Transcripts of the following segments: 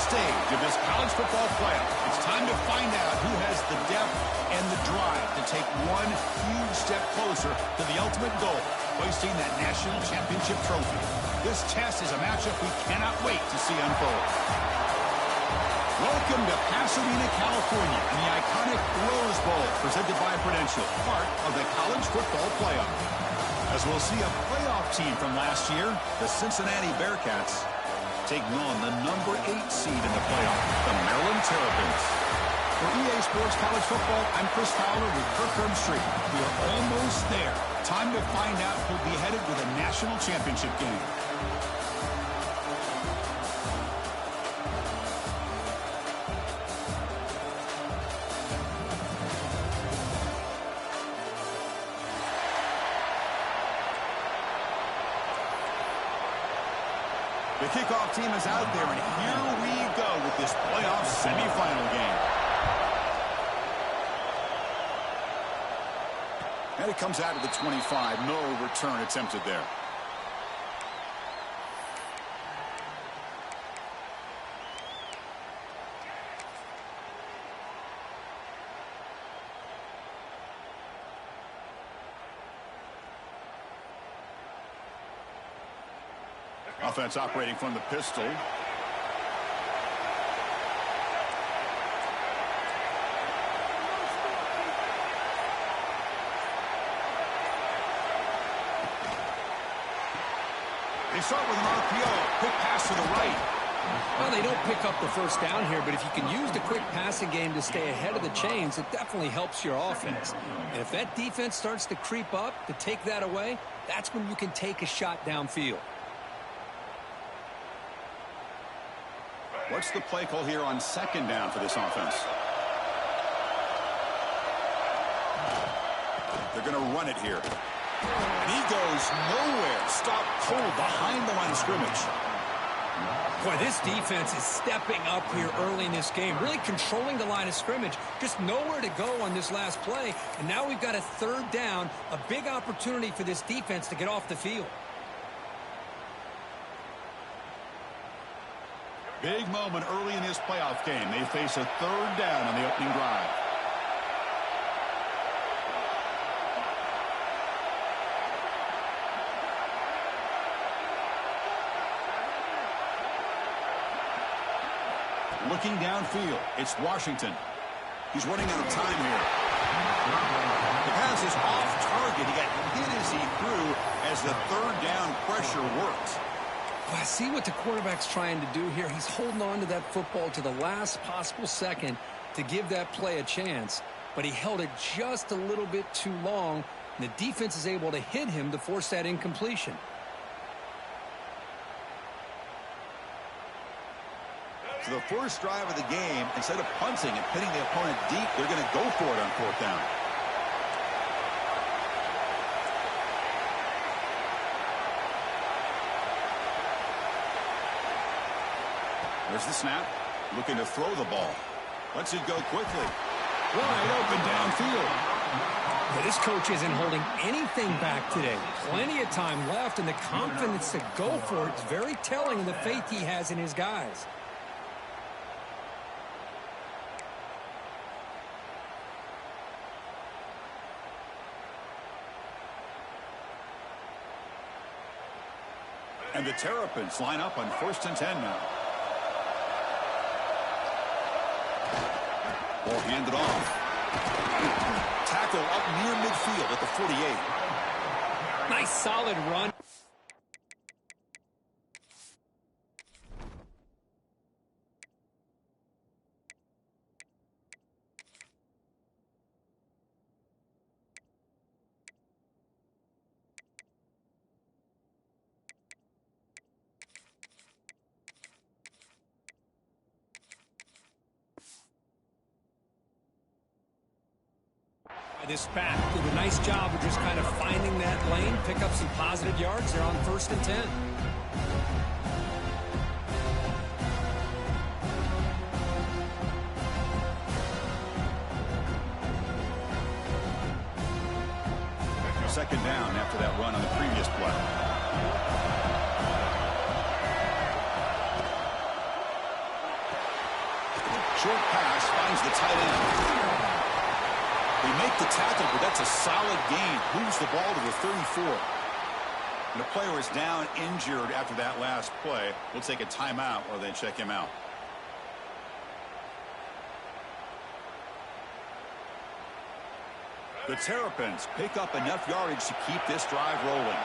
stage of this college football playoff. It's time to find out who has the depth and the drive to take one huge step closer to the ultimate goal, hoisting that national championship trophy. This test is a matchup we cannot wait to see unfold. Welcome to Pasadena, California, and the iconic Rose Bowl presented by Prudential, part of the college football playoff. As we'll see a playoff team from last year, the Cincinnati Bearcats, taking on the number 8 seed in the playoff, the Maryland Terrapins. For EA Sports College Football, I'm Chris Fowler with Kirk Herbstreit. We are almost there. Time to find out who'll be headed with a national championship game. The kickoff team is out there, and here we go with this playoff semifinal game. And it comes out of the 25. No return attempted there. Offense operating from the pistol. They start with an RPO. Quick pass to the right. Well, they don't pick up the first down here, but if you can use the quick passing game to stay ahead of the chains, it definitely helps your offense. And if that defense starts to creep up to take that away, that's when you can take a shot downfield. What's the play call here on second down for this offense? They're going to run it here. And he goes nowhere. Stop cold behind the line of scrimmage. Boy, this defense is stepping up here early in this game, really controlling the line of scrimmage. Just nowhere to go on this last play. And now we've got a third down, a big opportunity for this defense to get off the field. Big moment early in this playoff game. They face a third down on the opening drive. Looking downfield, it's Washington. He's running out of time here. The pass is off target. He got hit as he threw as the third down pressure worked. Well, I see what the quarterback's trying to do here. He's holding on to that football to the last possible second to give that play a chance. But he held it just a little bit too long, and the defense is able to hit him to force that incompletion. So the first drive of the game, instead of punting and pinning the opponent deep, they're going to go for it on fourth down. There's the snap. Looking to throw the ball. Lets it go quickly. Wide open downfield. But this coach isn't holding anything back today. Plenty of time left, and the confidence to go for it is very telling of the faith he has in his guys. And the Terrapins line up on 1st and 10 now. Ball handed off. Tackle up near midfield at the 48. Nice solid run. This back did a nice job of just kind of finding that lane, pick up some positive yards. They're on 1st and 10. Second down after that run on the previous play. short pass finds the tight end. They make the tackle, but that's a solid gain. Moves the ball to the 34. And the player is down injured after that last play. We'll take a timeout or then check him out. The Terrapins pick up enough yardage to keep this drive rolling.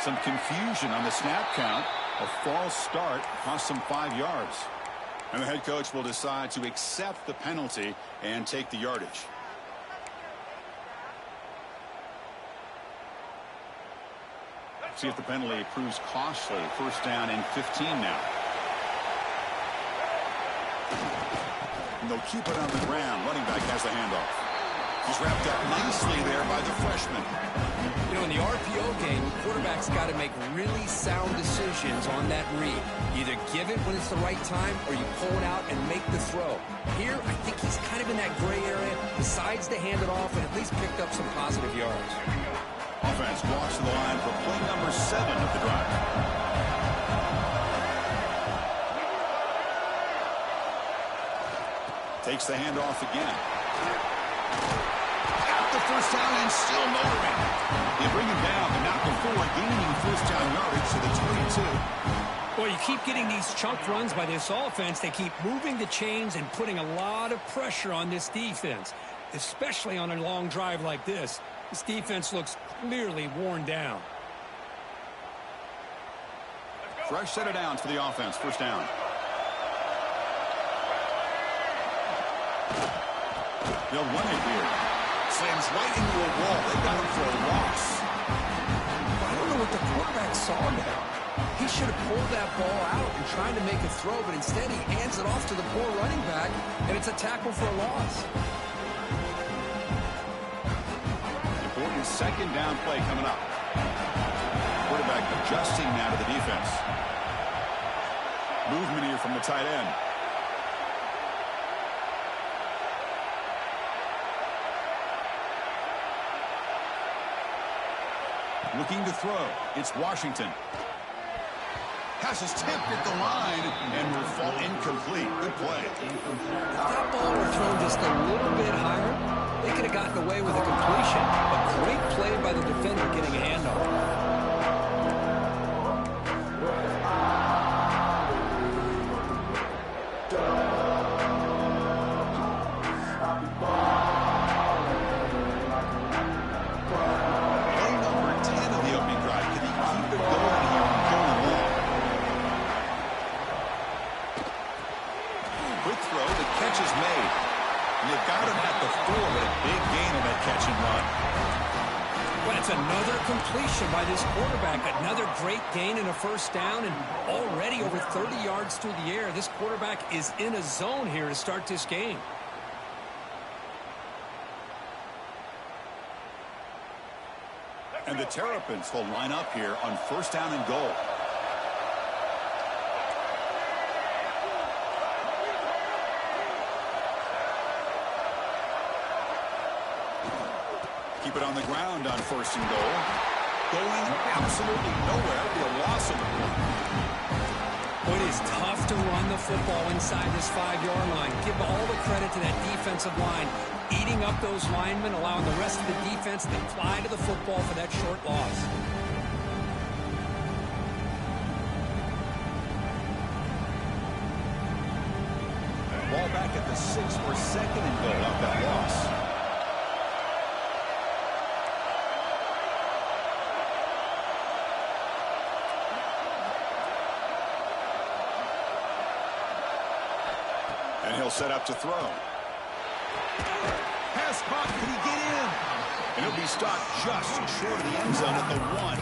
Some confusion on the snap count. A false start cost them 5 yards. And the head coach will decide to accept the penalty and take the yardage. See if the penalty proves costly. First down and 15 now. And they'll keep it on the ground. Running back has the handoff. He's wrapped up nicely there by the freshman. You know, in the RPO game, quarterbacks got to make really sound decisions on that read. Either give it when it's the right time or you pull it out and make the throw. Here, I think he's kind of in that gray area, decides to hand it off and at least picked up some positive yards. Offense walks to the line for play number 7 of the drive. Takes the handoff again. Got the first down and still motoring. They bring him down, but not before gaining first down yardage to the 22. Well, you keep getting these chunk runs by this offense. They keep moving the chains and putting a lot of pressure on this defense, especially on a long drive like this. This defense looks clearly worn down. Fresh set of downs for the offense. First down. They'll run it here. Slams right into a wall. They got him for a loss. I don't know what the quarterback saw now. He should have pulled that ball out and tried to make a throw, but instead he hands it off to the poor running back, and it's a tackle for a loss. Important second down play coming up. Quarterback adjusting now to the defense. Movement here from the tight end. Looking to throw. It's Washington. Pass is tipped at the line and will fall incomplete. Good play. If that ball were thrown just a little bit higher, they could have gotten away with a completion. A great play by the defender getting a handoff. Another completion by this quarterback. Another great gain and a first down, and already over 30 yards through the air. This quarterback is in a zone here to start this game. And the Terrapins will line up here on first down and goal. Keep it on the ground on first and goal. Going absolutely nowhere. That'll be a loss of the point. Well, it is tough to run the football inside this 5-yard line. Give all the credit to that defensive line, eating up those linemen, allowing the rest of the defense to fly to the football for that short loss. Ball back at the 6 for second and goal off that loss. And he'll set up to throw. Pass caught. Can he get in? And he'll be stopped just short of the end zone at the 1.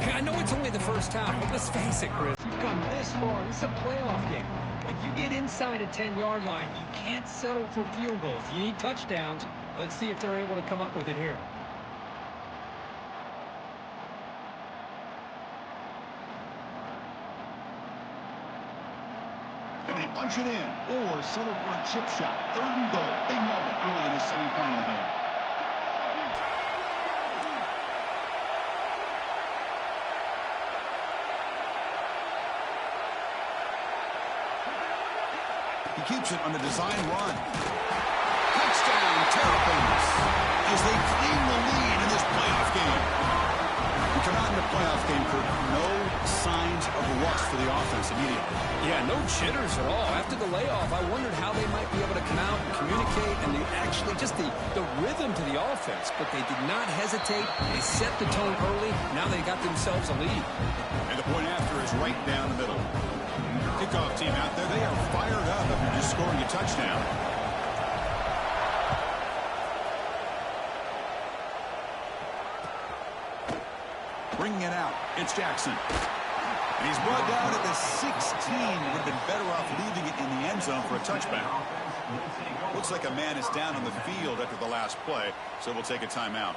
Hey, I know it's only the first half, but let's face it, Chris. You've come this far. This is a playoff game. If you get inside a 10-yard line, you can't settle for field goals. You need touchdowns. Let's see if they're able to come up with it here. And they punch it in. Or settle for a chip shot. 3rd and goal. Big moment early in the semifinal game. He keeps it on the design run. Touchdown, Terrapins, as they claim the lead in this playoff game. We come out in the playoff game, Kurt. No signs of rust for the offense immediately. Yeah, no jitters at all. After the layoff, I wondered how they might be able to come out and communicate and actually just the rhythm to the offense. But they did not hesitate. They set the tone early. Now they got themselves a lead. And the point after is right down the middle. Kickoff team out there, they are fired up after just scoring a touchdown. Bringing it out, it's Jackson. And he's brought down at the 16. Would have been better off leaving it in the end zone for a touchback. Looks like a man is down on the field after the last play, so we'll take a timeout.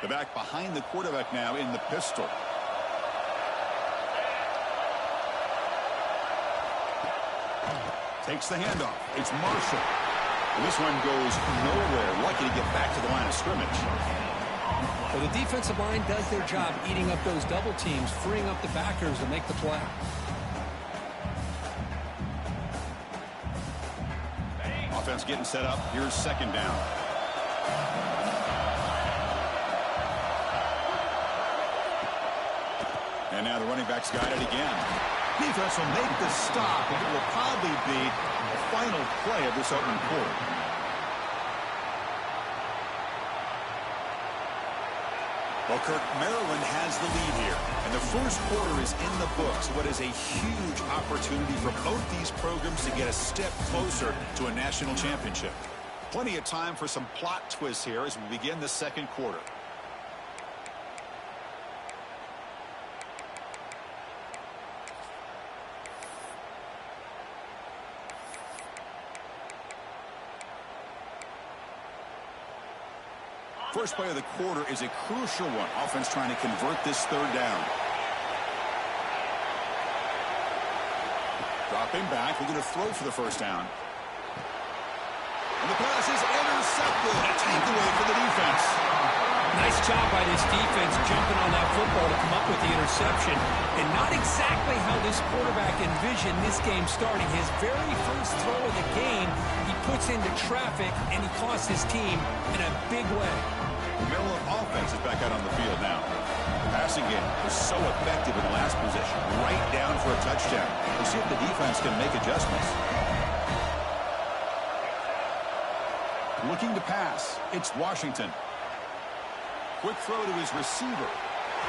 The back behind the quarterback now in the pistol. Takes the handoff. It's Marshall. And this one goes nowhere. Lucky to get back to the line of scrimmage. Well, the defensive line does their job eating up those double teams, freeing up the backers to make the play. Offense getting set up. Here's 2nd down. And now the running back's got it again. Defense will make the stop, and it will probably be the final play of this opening quarter. Well, Kirk, Maryland has the lead here, and the first quarter is in the books. What is a huge opportunity for both these programs to get a step closer to a national championship. Plenty of time for some plot twists here as we begin the second quarter. First play of the quarter is a crucial one. Offense trying to convert this 3rd down. Dropping back, looking to throw for the 1st down. And the pass is intercepted. A takeaway for the defense. Nice job by this defense jumping on that football to come up with the interception. And not exactly how this quarterback envisioned this game starting. His very first throw of the game, he puts into traffic, and he costs his team in a big way. The Maryland offense is back out on the field now. The passing game was so effective in the last possession. Right down for a touchdown. We'll see if the defense can make adjustments. Looking to pass. It's Washington. Quick throw to his receiver.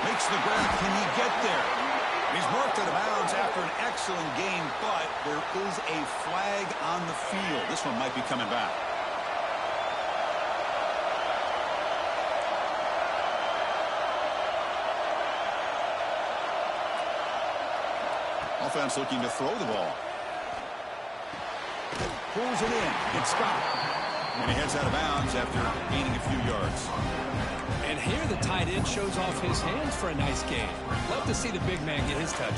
Makes the grab. Can he get there? He's marked out of bounds after an excellent game, but there is a flag on the field. This one might be coming back. Offense looking to throw the ball. Pulls it in. It's Scott. And he heads out of bounds after gaining a few yards. And here the tight end shows off his hands for a nice gain. Love to see the big man get his touch.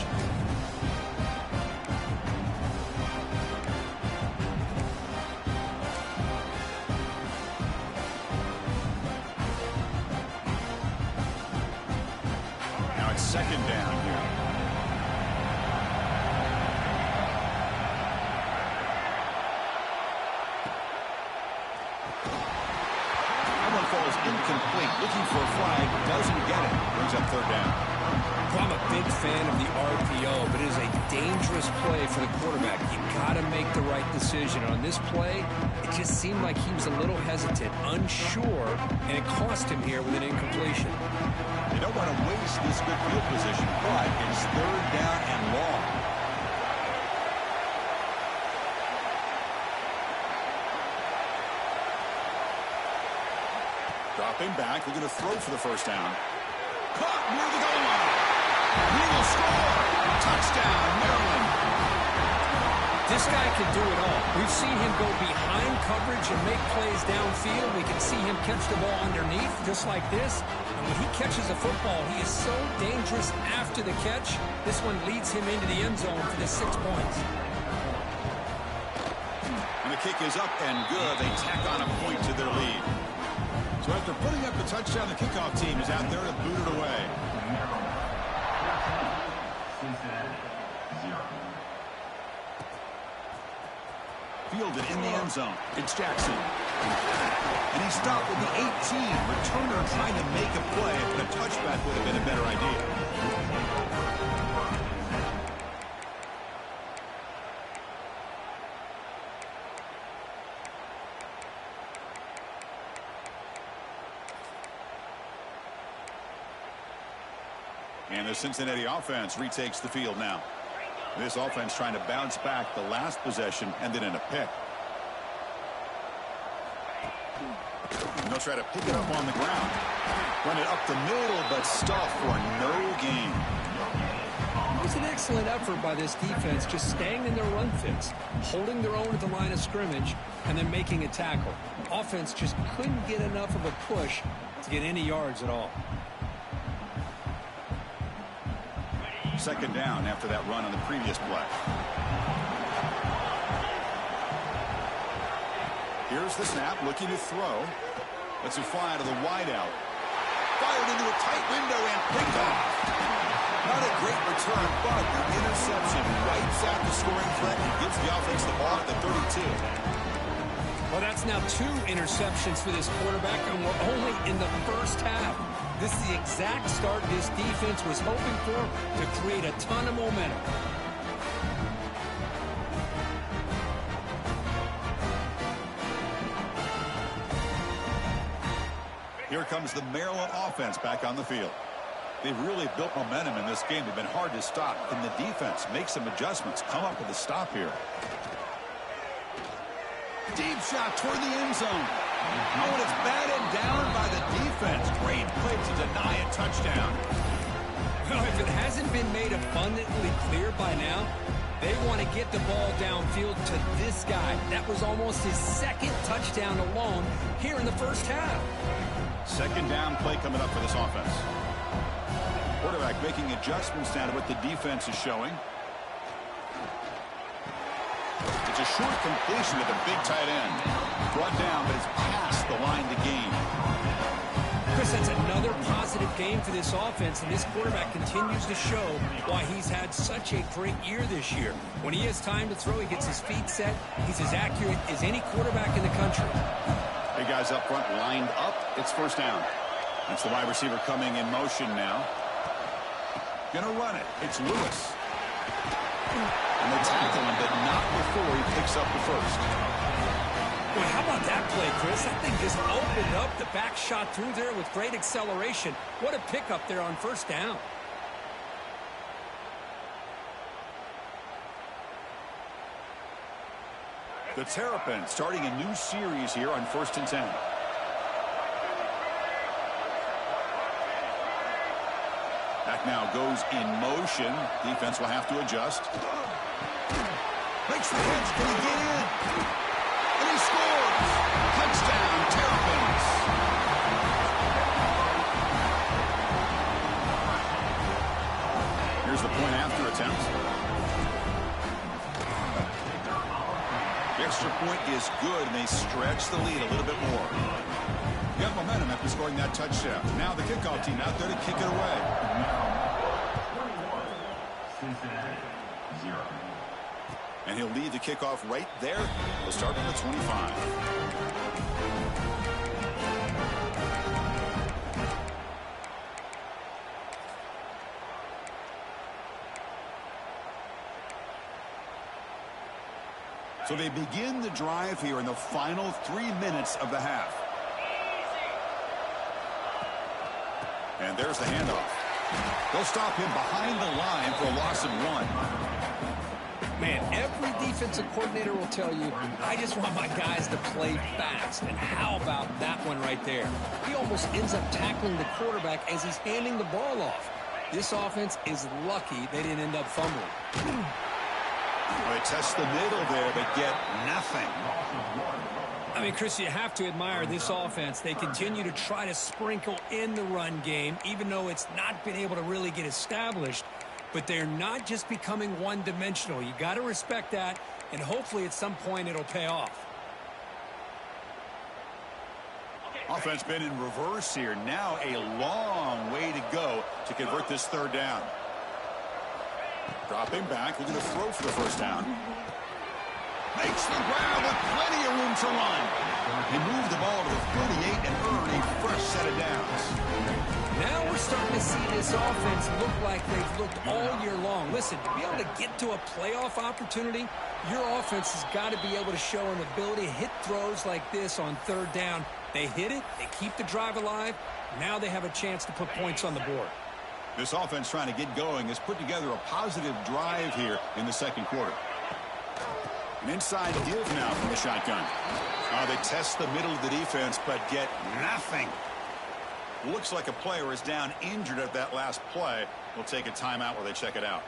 Now it's 2nd down here. Falls into incomplete. Looking for a flag. Doesn't get it. Brings up third down. Well, I'm a big fan of the RPO, but it is a dangerous play for the quarterback. You got to make the right decision. On this play, it just seemed like he was a little hesitant, unsure, and it cost him here with an incompletion. They don't want to waste this good field position, but it's third down and long. Dropping back, they're going to throw for the first down. Caught near the goal line. He will score. Touchdown, Maryland. This guy can do it all. We've seen him go behind coverage and make plays downfield. We can see him catch the ball underneath, just like this. And when he catches a football, he is so dangerous after the catch. This one leads him into the end zone for the 6 points. And the kick is up and good. They tack on a point to their lead. So after putting up the touchdown, the kickoff team is out there to boot it away. Fielded in the end zone. It's Jackson. And he stopped with the 18. Returner trying to make a play, but a touchback would have been a better idea. And the Cincinnati offense retakes the field now. This offense trying to bounce back. The last possession ended in a pick. And they'll try to pick it up on the ground. Run it up the middle, but stop for no gain. It was an excellent effort by this defense, just staying in their run fits, holding their own at the line of scrimmage, and then making a tackle. Offense just couldn't get enough of a push to get any yards at all. Second down after that run on the previous play. Here's the snap, looking to throw. Lets it fly to the wideout. Fired into a tight window and picked off. Not a great return, but the interception wipes out the scoring threat and gives the offense the ball at the 32. Well, that's now 2 interceptions for this quarterback, and we're only in the first half. This is the exact start this defense was hoping for to create a ton of momentum. Here comes the Maryland offense back on the field. They've really built momentum in this game. They've been hard to stop. Can the defense make some adjustments? Come up with a stop here. Deep shot toward the end zone. Oh, and it's batted down by the defense. Great play to deny a touchdown. Well, if it hasn't been made abundantly clear by now, they want to get the ball downfield to this guy. That was almost his second touchdown alone here in the first half. Second down play coming up for this offense. Quarterback making adjustments now to what the defense is showing. It's a short completion to the big tight end. Brought down, but it's past the line to gain. Chris, that's another positive game for this offense, and this quarterback continues to show why he's had such a great year this year. When he has time to throw, he gets his feet set. He's as accurate as any quarterback in the country. Big guys up front lined up. It's first down. That's the wide receiver coming in motion now. Gonna run it. It's Lewis. And they tackle him, but not before he picks up the first. Well, how about that play, Chris? That thing just opened up. The back shot through there with great acceleration. What a pickup there on first down. The Terrapins starting a new series here on 1st and 10. Back now goes in motion. Defense will have to adjust. Makes the catch. Can he get in? And he scores. Touchdown, Terrapins. Here's the point after attempt. The extra point is good, and they stretch the lead a little bit more. Got momentum after scoring that touchdown. Now the kickoff team out there to kick it away. And he'll lead the kickoff right there. He'll start on the 25. So they begin the drive here in the final 3 minutes of the half. And there's the handoff. They'll stop him behind the line for a loss of 1. Man, every defensive coordinator will tell you, I just want my guys to play fast. And how about that one right there? He almost ends up tackling the quarterback as he's handing the ball off. This offense is lucky they didn't end up fumbling. They test the middle there, but get nothing. I mean, Chris, you have to admire this offense. They continue to try to sprinkle in the run game, even though it's not been able to really get established. But they're not just becoming one-dimensional. You got to respect that, and hopefully at some point it'll pay off. Offense been in reverse here. Now a long way to go to convert this third down. Dropping back, looking to throw for the first down. Makes the grab with plenty of room to run. He moved the ball to the 38 and earned a fresh set of downs. Now we're starting to see this offense look like they've looked all year long. Listen, to be able to get to a playoff opportunity, your offense has got to be able to show an ability to hit throws like this on third down. They hit it, they keep the drive alive. Now they have a chance to put points on the board. This offense trying to get going has put together a positive drive here in the second quarter. An inside give now from the shotgun. They test the middle of the defense, but get nothing. Looks like a player is down injured at that last play. We'll take a timeout while they check it out.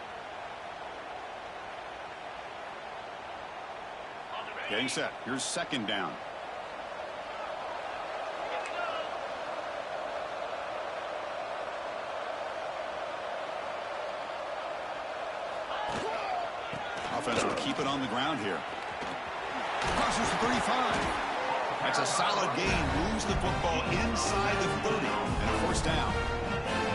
Getting set. Here's second down. Offense will keep it on the ground here. Crosses the 35. That's a solid gain. Moves the football inside the 30 and a first down.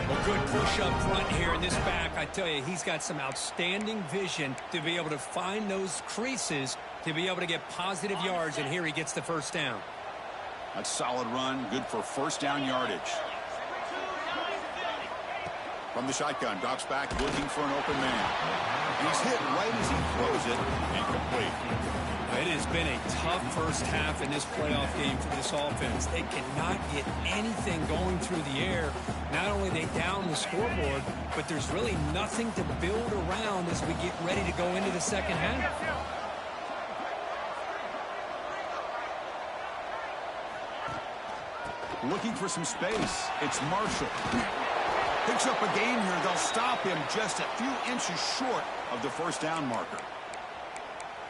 Well, good push up front here in this back. I tell you, he's got some outstanding vision to be able to find those creases to be able to get positive yards, and here he gets the first down. That's solid run. Good for first down yardage. From the shotgun, drops back, looking for an open man. And he's hit right as he throws it, incomplete. It has been a tough first half in this playoff game for this offense. They cannot get anything going through the air. Not only they down the scoreboard, but there's really nothing to build around as we get ready to go into the second half. Looking for some space. It's Marshall. Picks up a gain here. They'll stop him just a few inches short of the first down marker.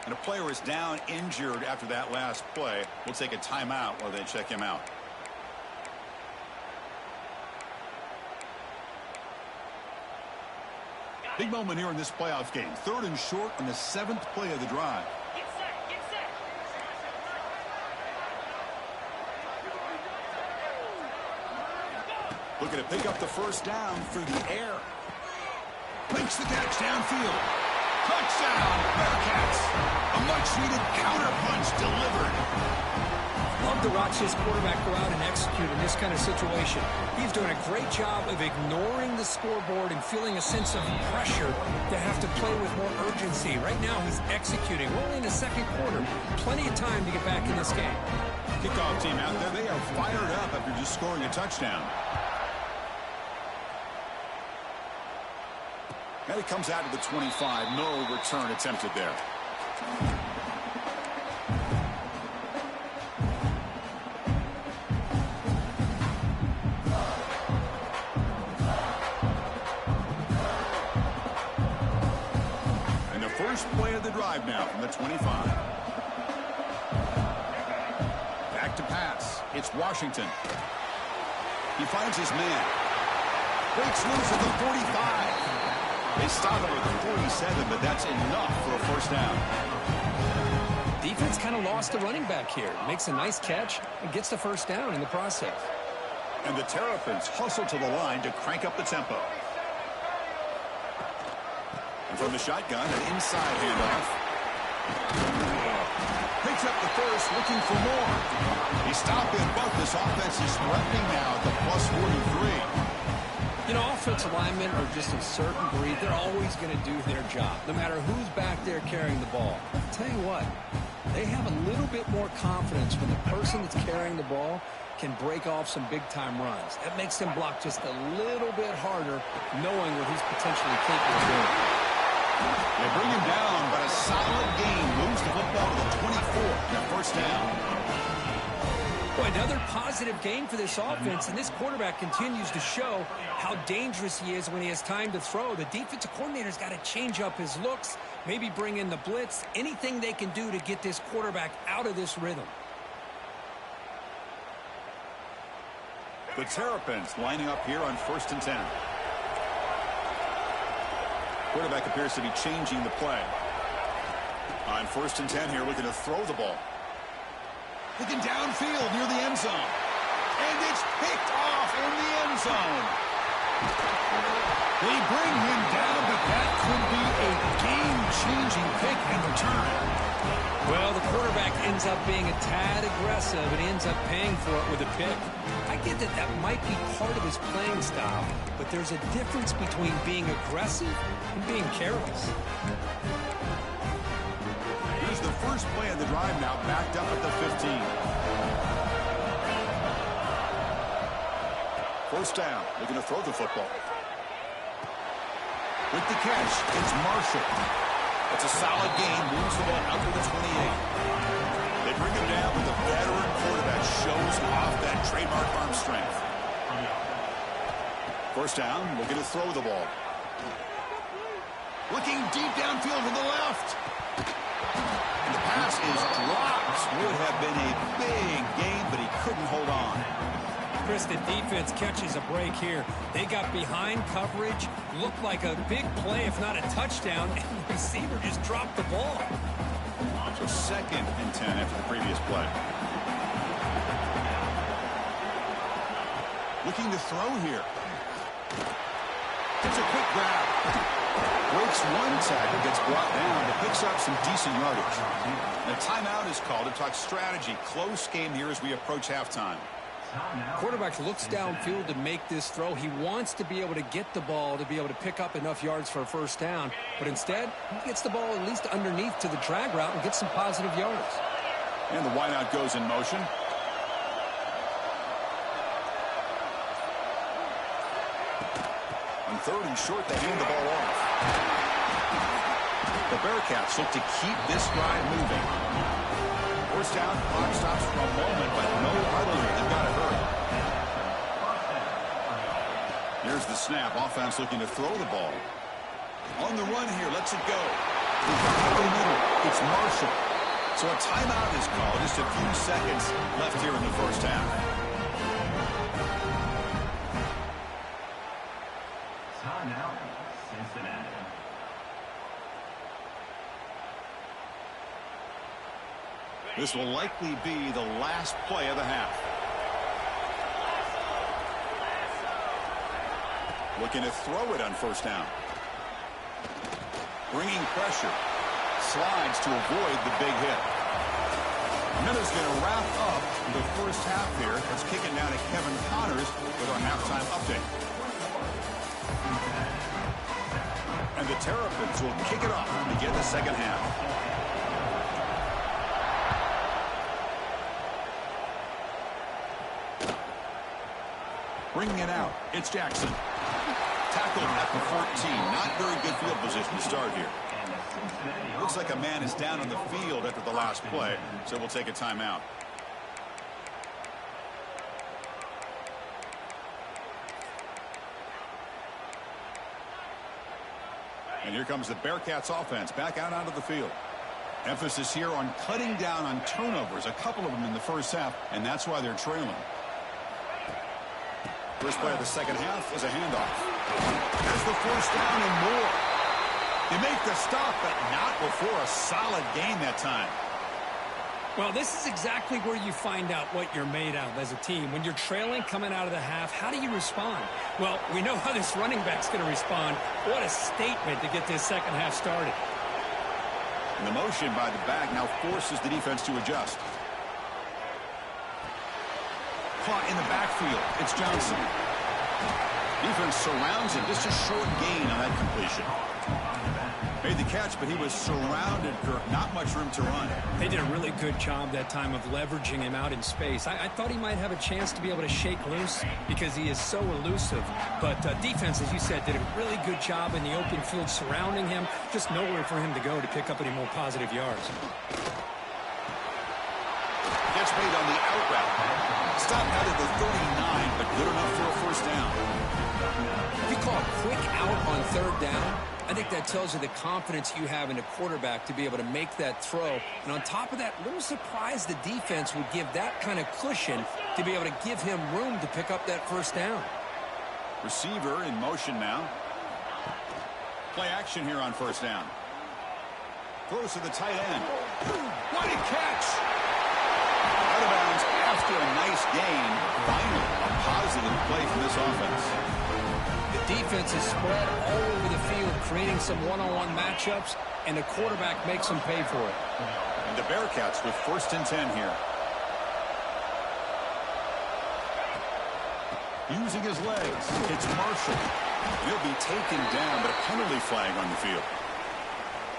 And a player is down injured after that last play. We'll take a timeout while they check him out. Big moment here in this playoff game. Third and short on the 7th play of the drive. Looking to pick up the first down through the air. Makes the catch downfield. Touchdown, Bearcats. A much-needed counter-punch delivered. Love to watch this quarterback go out and execute in this kind of situation. He's doing a great job of ignoring the scoreboard and feeling a sense of pressure to have to play with more urgency. Right now, he's executing. We're only in the second quarter. Plenty of time to get back in this game. Kickoff team out there. They are fired up after just scoring a touchdown. And it comes out to the 25. No return attempted there. And the first play of the drive now from the 25. Back to pass. It's Washington. He finds his man. Breaks loose at the 45. They stop him at the 47, but that's enough for a first down. Defense kind of lost the running back here. Makes a nice catch and gets the first down in the process. And the Terrapins hustle to the line to crank up the tempo. And from the shotgun, an inside handoff. Picks up the first, looking for more. He stopped in, but this offense is threatening now at the plus 43. You know, offensive linemen are just a certain breed. They're always going to do their job, no matter who's back there carrying the ball. I'll tell you what, They have a little bit more confidence when the person that's carrying the ball can break off some big-time runs. That makes them block just a little bit harder, knowing what he's potentially capable of doing. They bring him down, but a solid gain moves the football to the 24, and first down. Boy, another positive game for this offense, and this quarterback continues to show how dangerous he is when he has time to throw. The defensive coordinator's got to change up his looks, maybe bring in the blitz, anything they can do to get this quarterback out of this rhythm. The Terrapins lining up here on 1st and 10. Quarterback appears to be changing the play. On 1st and 10 here, looking to throw the ball. Looking downfield near the end zone. And it's picked off in the end zone. They bring him down, but that could be a game-changing pick and return. Well, the quarterback ends up being a tad aggressive and ends up paying for it with a pick. I get that that might be part of his playing style, but there's a difference between being aggressive and being careless. Here's the first play of the drive now, backed up at the 15. First down, looking to throw the football. With the catch, it's Marshall. It's a solid gain, moves the ball out to the 28. They bring him down, but the veteran quarterback shows off that trademark arm strength. First down, looking to throw the ball. Looking deep downfield to the left. And the pass is dropped. Would have been a big gain, but he couldn't hold on. Chris, the defense catches a break here. They got behind coverage, looked like a big play, if not a touchdown, and the receiver just dropped the ball. So 2nd and 10 after the previous play. Looking to throw here. It's a quick grab. Breaks one tackle, gets brought down, but picks up some decent yardage. And a timeout is called to talk strategy. Close game here as we approach halftime. Quarterback looks downfield to make this throw. He wants to be able to get the ball to be able to pick up enough yards for a first down. But instead, he gets the ball at least underneath to the drag route and gets some positive yards. And the wideout goes in motion. On 3rd and short, they hand the ball off. The Bearcats look to keep this drive moving. First down, clock stops for a moment, but no huddle here. They've got to hurry. Here's the snap. Offense looking to throw the ball. On the run here, lets it go. Over the middle, it's Marshall. So a timeout is called. Just a few seconds left here in the first half. Timeout, Cincinnati. This will likely be the last play of the half. Looking to throw it on first down. Bringing pressure. Slides to avoid the big hit. Miller's going to wrap up the first half here. Let's kick it down to Kevin Connors with our halftime update. And the Terrapins will kick it off to begin the second half. Bringing it out, it's Jackson. Tackled at the 14. Not very good field position to start here. Looks like a man is down on the field after the last play, so we'll take a timeout. And here comes the Bearcats offense back out onto the field. Emphasis here on cutting down on turnovers, a couple of them in the first half, and that's why they're trailing. First play of the second half is a handoff. There's the first down and more. They make the stop, but not before a solid gain that time. Well, this is exactly where you find out what you're made of as a team. When you're trailing coming out of the half, how do you respond? Well, we know how this running back's going to respond. What a statement to get this second half started. And the motion by the back now forces the defense to adjust. Caught in the backfield. It's Johnson. Defense surrounds him. Just a short gain on that completion. Made the catch, but he was surrounded, Kirk. Not much room to run. They did a really good job that time of leveraging him out in space. I thought he might have a chance to be able to shake loose because he is so elusive. But defense, as you said, did a really good job in the open field surrounding him. Just nowhere for him to go to pick up any more positive yards. Catch made on the out route. Stop out at the 39, but good enough for a first down. If you call a quick out on third down, I think that tells you the confidence you have in a quarterback to be able to make that throw. And on top of that, a little surprised the defense would give that kind of cushion to be able to give him room to pick up that first down. Receiver in motion now. Play action here on first down. Throws to the tight end. What a catch! Out of bounds after a nice gain. Finally, a positive play from this offense. The defense is spread all over the field, creating some one-on-one matchups, and the quarterback makes them pay for it. And the Bearcats with 1st and 10 here. Using his legs, it's Marshall. He'll be taken down, but a penalty flag on the field.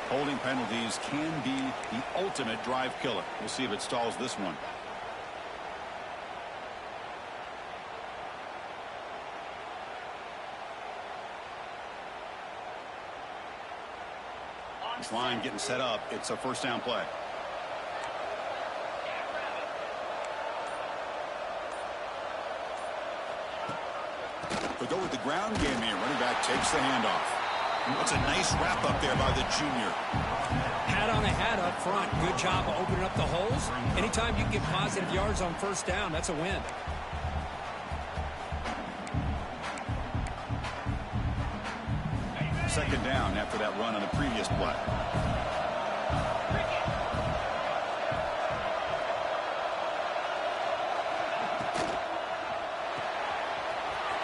Holding penalties can be the ultimate drive killer. We'll see if it stalls this one. This line getting set up. It's a first down play. They'll go with the ground game here. Running back takes the handoff. That's a nice wrap up there by the junior. Hat on a hat up front. Good job of opening up the holes. Anytime you can get positive yards on first down, that's a win. Second down after that run on the previous play.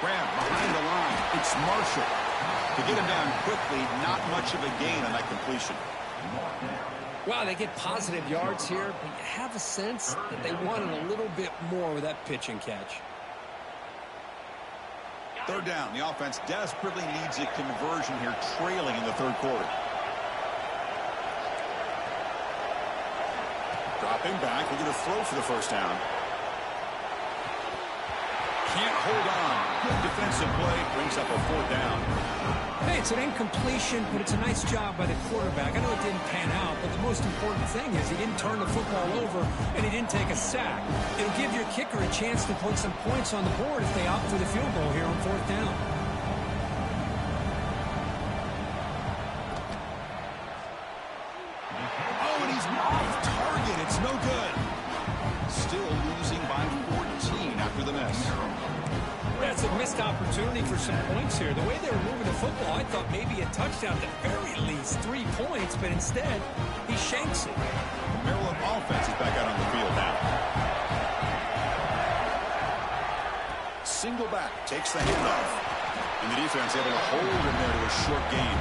Grab behind the line. It's Marshall. To get him down quickly, not much of a gain on that completion. Wow, they get positive yards here, but you have a sense that they wanted a little bit more with that pitch and catch. Third down. The offense desperately needs a conversion here, trailing in the third quarter. Dropping back. Looking to throw for the first down. Can't hold on. Good defensive play. Brings up a fourth down. Hey, it's an incompletion, but it's a nice job by the quarterback. I know it didn't pan out, but the most important thing is he didn't turn the football over and he didn't take a sack. It'll give your kicker a chance to put some points on the board if they opt for the field goal here on fourth down. Oh, and he's off target. It's no good. Still losing by 14 after the miss. That's a missed opportunity for some points here. The way they were moving the football, I thought maybe a touchdown at the very least, 3 points, but instead, he shanks it. The Maryland offense is back out on the field now. Single back, takes the handoff. And the defense able to hold him there to a short gain.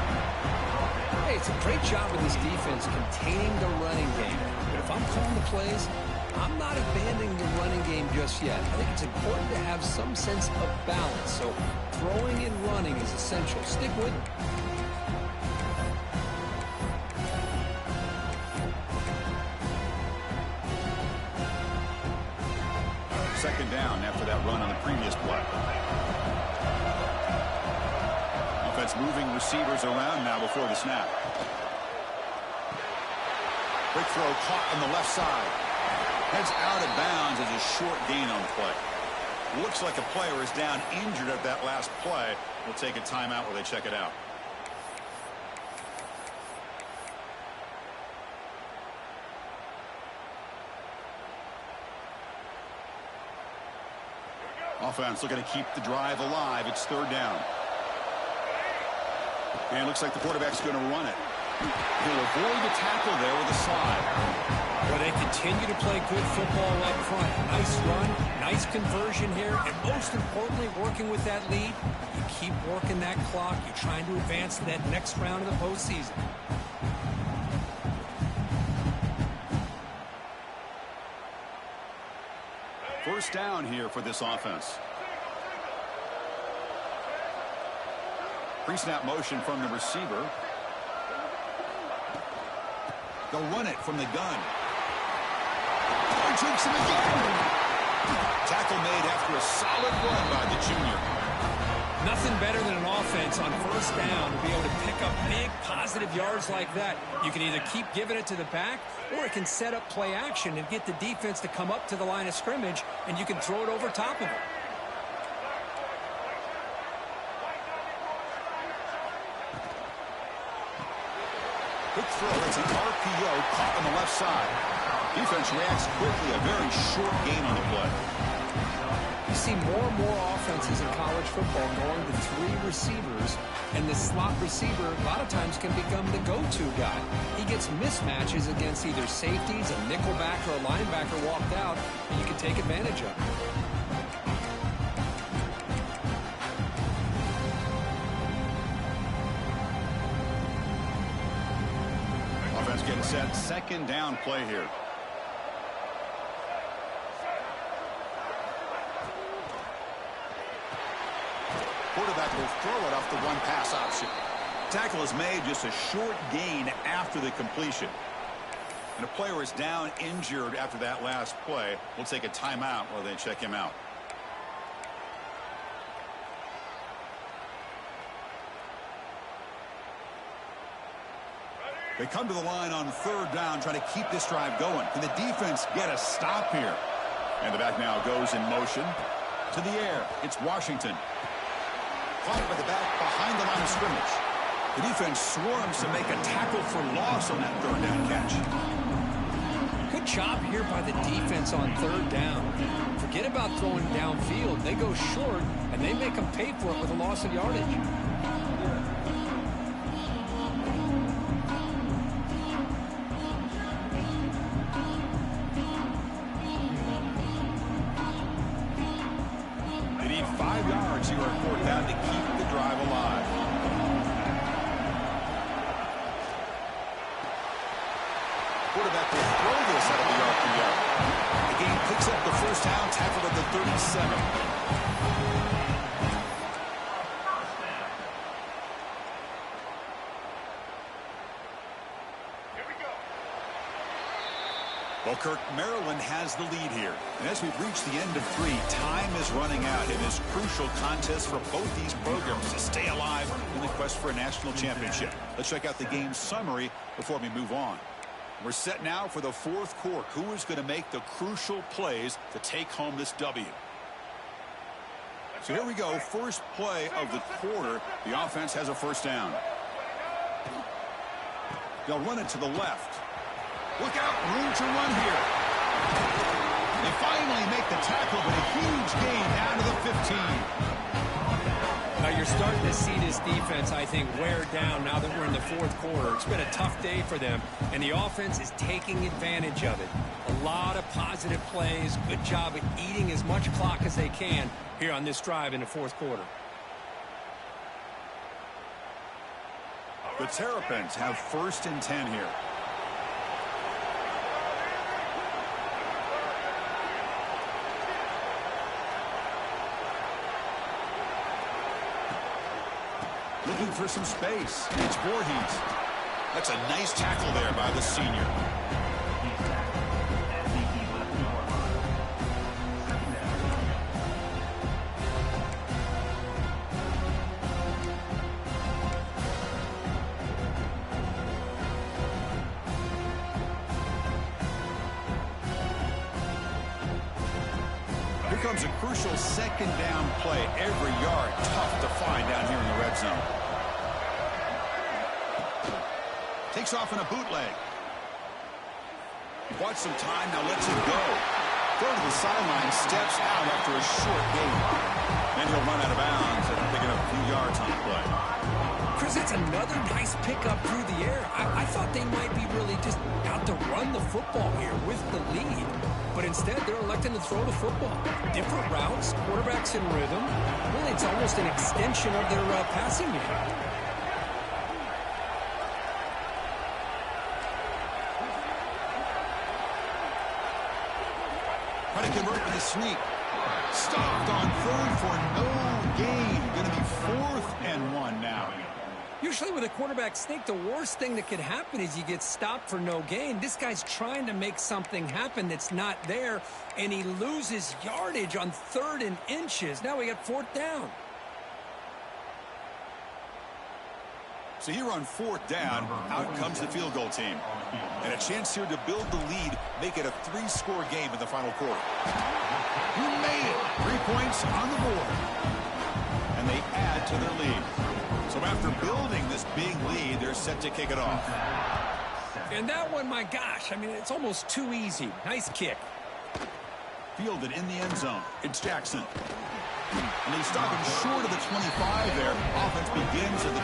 Hey, it's a great job with this defense containing the running game. But if I'm calling the plays, I'm not abandoning the running game just yet. I think it's important to have some sense of balance. So throwing and running is essential. Stick with it. Second down after that run on the previous play. Offense moving receivers around now before the snap. Quick throw caught on the left side. Heads out of bounds as a short gain on the play. Looks like a player is down injured at that last play. We'll take a timeout while they check it out. Offense looking to keep the drive alive. It's third down. And it looks like the quarterback's going to run it. He'll avoid the tackle there with a slide. Well, they continue to play good football up front. Nice run, nice conversion here, and most importantly, working with that lead. You keep working that clock. You're trying to advance to that next round of the postseason. First down here for this offense. Pre-snap motion from the receiver. They'll run it from the gun. Tricks him again. Tackle made after a solid run by the junior. Nothing better than an offense on first down to be able to pick up big positive yards like that. You can either keep giving it to the back, or it can set up play action and get the defense to come up to the line of scrimmage, and you can throw it over top of it. Quick throw. It's an RPO caught on the left side. Defense reacts quickly. A very short gain on the play. You see more and more offenses in college football going to 3 receivers, and the slot receiver a lot of times can become the go-to guy. He gets mismatches against either safeties, a nickelback, or a linebacker walked out, and you can take advantage of it. Offense getting set. Second down play here. Quarterback will throw it off the one pass option. Tackle is made, just a short gain after the completion. And a player is down injured after that last play. We'll take a timeout while they check him out. They come to the line on third down, trying to keep this drive going. Can the defense get a stop here? And the back now goes in motion. To the air. It's Washington. Caught by the back behind the line of scrimmage. The defense swarms to make a tackle for loss on that third down catch. Good job here by the defense on third down. Forget about throwing downfield. They go short, and they make them pay for it with a loss of yardage. They need 5 yards here on fourth down to keep the drive alive. Quarterback will throw this out of the RPO. The game picks up the first down, tackled at the 37. Well, Kirk, Maryland has the lead here. And as we've reached the end of 3, time is running out in this crucial contest for both these programs to stay alive in the quest for a national championship. Let's check out the game summary before we move on. We're set now for the fourth quarter. Who is going to make the crucial plays to take home this W? So here we go. First play of the quarter. The offense has a first down. They'll run it to the left. Look out, room to run here. They finally make the tackle, but a huge gain down to the 15. Now you're starting to see this defense, I think, wear down now that we're in the fourth quarter. It's been a tough day for them, and the offense is taking advantage of it. A lot of positive plays. Good job at eating as much clock as they can here on this drive in the fourth quarter. The Terrapins have first and 10 here. Looking for some space. It's Voorhees. That's a nice tackle there by the senior. Here comes a crucial second down play. Every yard tough to find down here in the red zone. Takes off in a bootleg. Watch some time, now lets it go. Throw to the sideline, steps out after a short gain. Then he'll run out of bounds after picking up a few yards on the play. Chris, it's another nice pickup through the air. I thought they might be really just out to run the football here with the lead. But instead, they're electing to throw the football. Different routes, quarterbacks in rhythm. Really, it's almost an extension of their passing game. Trying to convert with a sweep. Stopped on third for no gain. Going to be 4th and 1 now. You're Especially with a quarterback sneak, the worst thing that could happen is you get stopped for no gain. This guy's trying to make something happen that's not there, and he loses yardage on 3rd and inches. Now we got 4th down. So here on 4th down, out comes the field goal team. And a chance here to build the lead, make it a 3-score game in the final quarter. He made it. 3 points on the board. And they add to their lead. So after building this big lead, they're set to kick it off. And that one, my gosh, I mean, it's almost too easy. Nice kick. Fielded in the end zone. It's Jackson. And they stop him short of the 25 there. Offense begins at the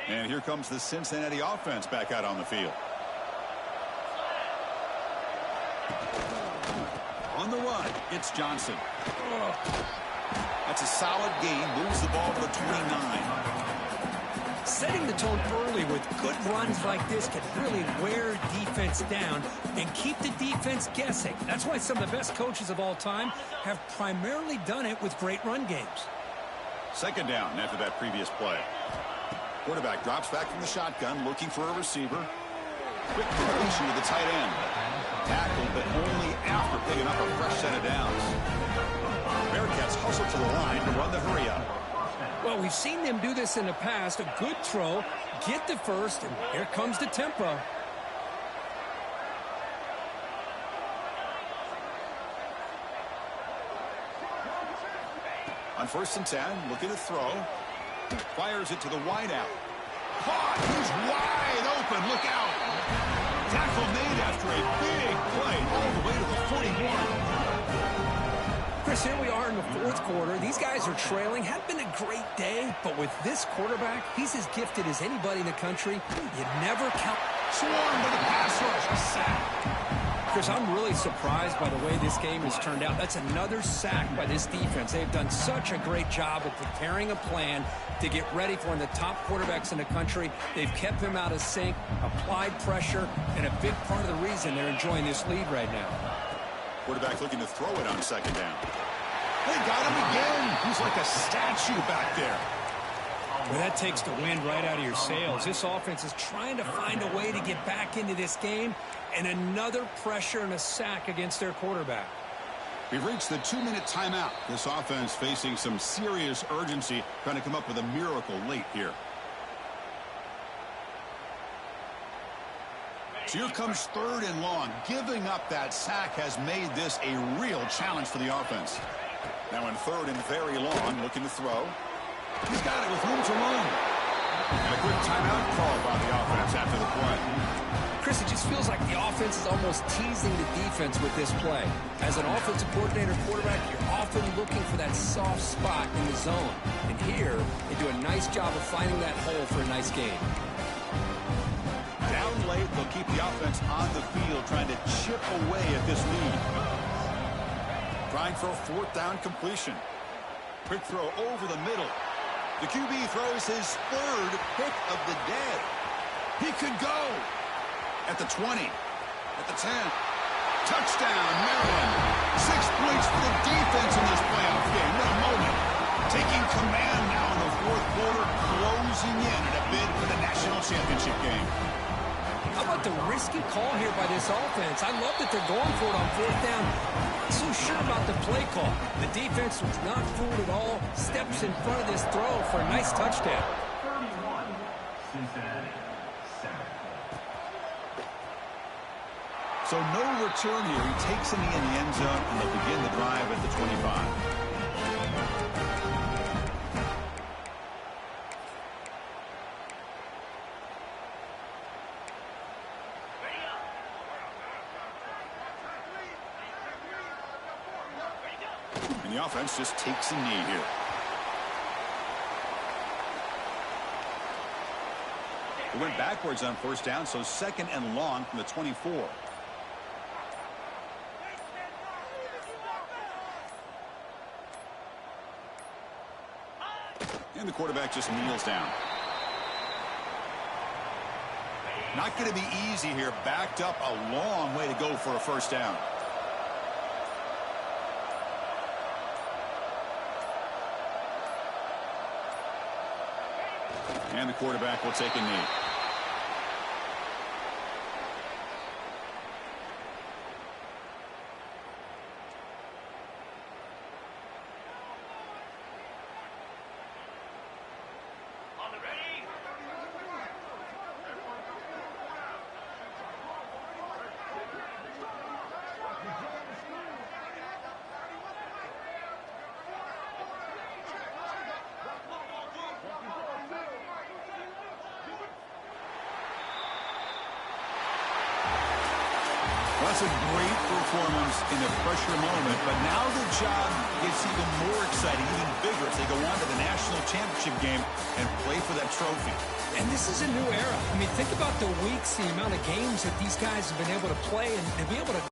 22. And here comes the Cincinnati offense back out on the field. On the run, it's Johnson. That's a solid gain. Moves the ball to the 29. Setting the tone early with good runs like this can really wear defense down and keep the defense guessing. That's why some of the best coaches of all time have primarily done it with great run games. 2nd down after that previous play. Quarterback drops back from the shotgun, looking for a receiver. Quick completion to the tight end. Tackled, but only after picking up a fresh set of downs. Bearcats hustle to the line to run the hurry up. Well, we've seen them do this in the past. A good throw, get the first, and here comes the tempo. On 1st and 10, looking to throw. Fires it to the wideout. Caught! He's wide open. Look out! Tackle made after a big play all the way to the 41. Chris, here we are in the 4th quarter. These guys are trailing. Had been a great day, but with this quarterback, he's as gifted as anybody in the country. You never count. Swarm to the pass rush. A sack. Chris, I'm really surprised by the way this game has turned out. That's another sack by this defense. They've done such a great job of preparing a plan to get ready for one of the top quarterbacks in the country. They've kept him out of sync, applied pressure, and a big part of the reason they're enjoying this lead right now. Quarterback looking to throw it on 2nd down. They got him again. He's like a statue back there. Well, that takes the wind right out of your sails. This offense is trying to find a way to get back into this game, and another pressure and a sack against their quarterback. We've reached the 2-minute timeout. This offense facing some serious urgency, trying to come up with a miracle late here. So here comes 3rd and long. Giving up that sack has made this a real challenge for the offense. Now in 3rd and very long, looking to throw. He's got it with room to run. And a quick timeout call by the offense after the play. Chris, it just feels like the offense is almost teasing the defense with this play. As an offensive coordinator quarterback, you're often looking for that soft spot in the zone. And here, they do a nice job of finding that hole for a nice game. Down late, they'll keep the offense on the field, trying to chip away at this lead. Trying for a 4th down completion. Quick throw over the middle. The QB throws his 3rd pick of the day. He could go at the 20, at the 10. Touchdown, Maryland. 6 points for the defense in this playoff game. What a moment. Taking command now in the 4th quarter, closing in at a bid for the national championship game. How about the risky call here by this offense? I love that they're going for it on 4th down. Not so sure about the play call. The defense was not fooled at all. Steps in front of this throw for a nice touchdown. 31, Cincinnati, 7. So no return here. He takes him in the end zone, and they'll begin the drive at the 25. And the offense just takes a knee here. It went backwards on 1st down, so 2nd and long from the 24. And the quarterback just kneels down. Not going to be easy here. Backed up a long way to go for a 1st down. And the quarterback will take a knee. That's a great performance in a pressure moment, but now the job gets even more exciting, even bigger as they go on to the national championship game and play for that trophy. And this is a new era. I mean, think about the weeks, the amount of games that these guys have been able to play and be able to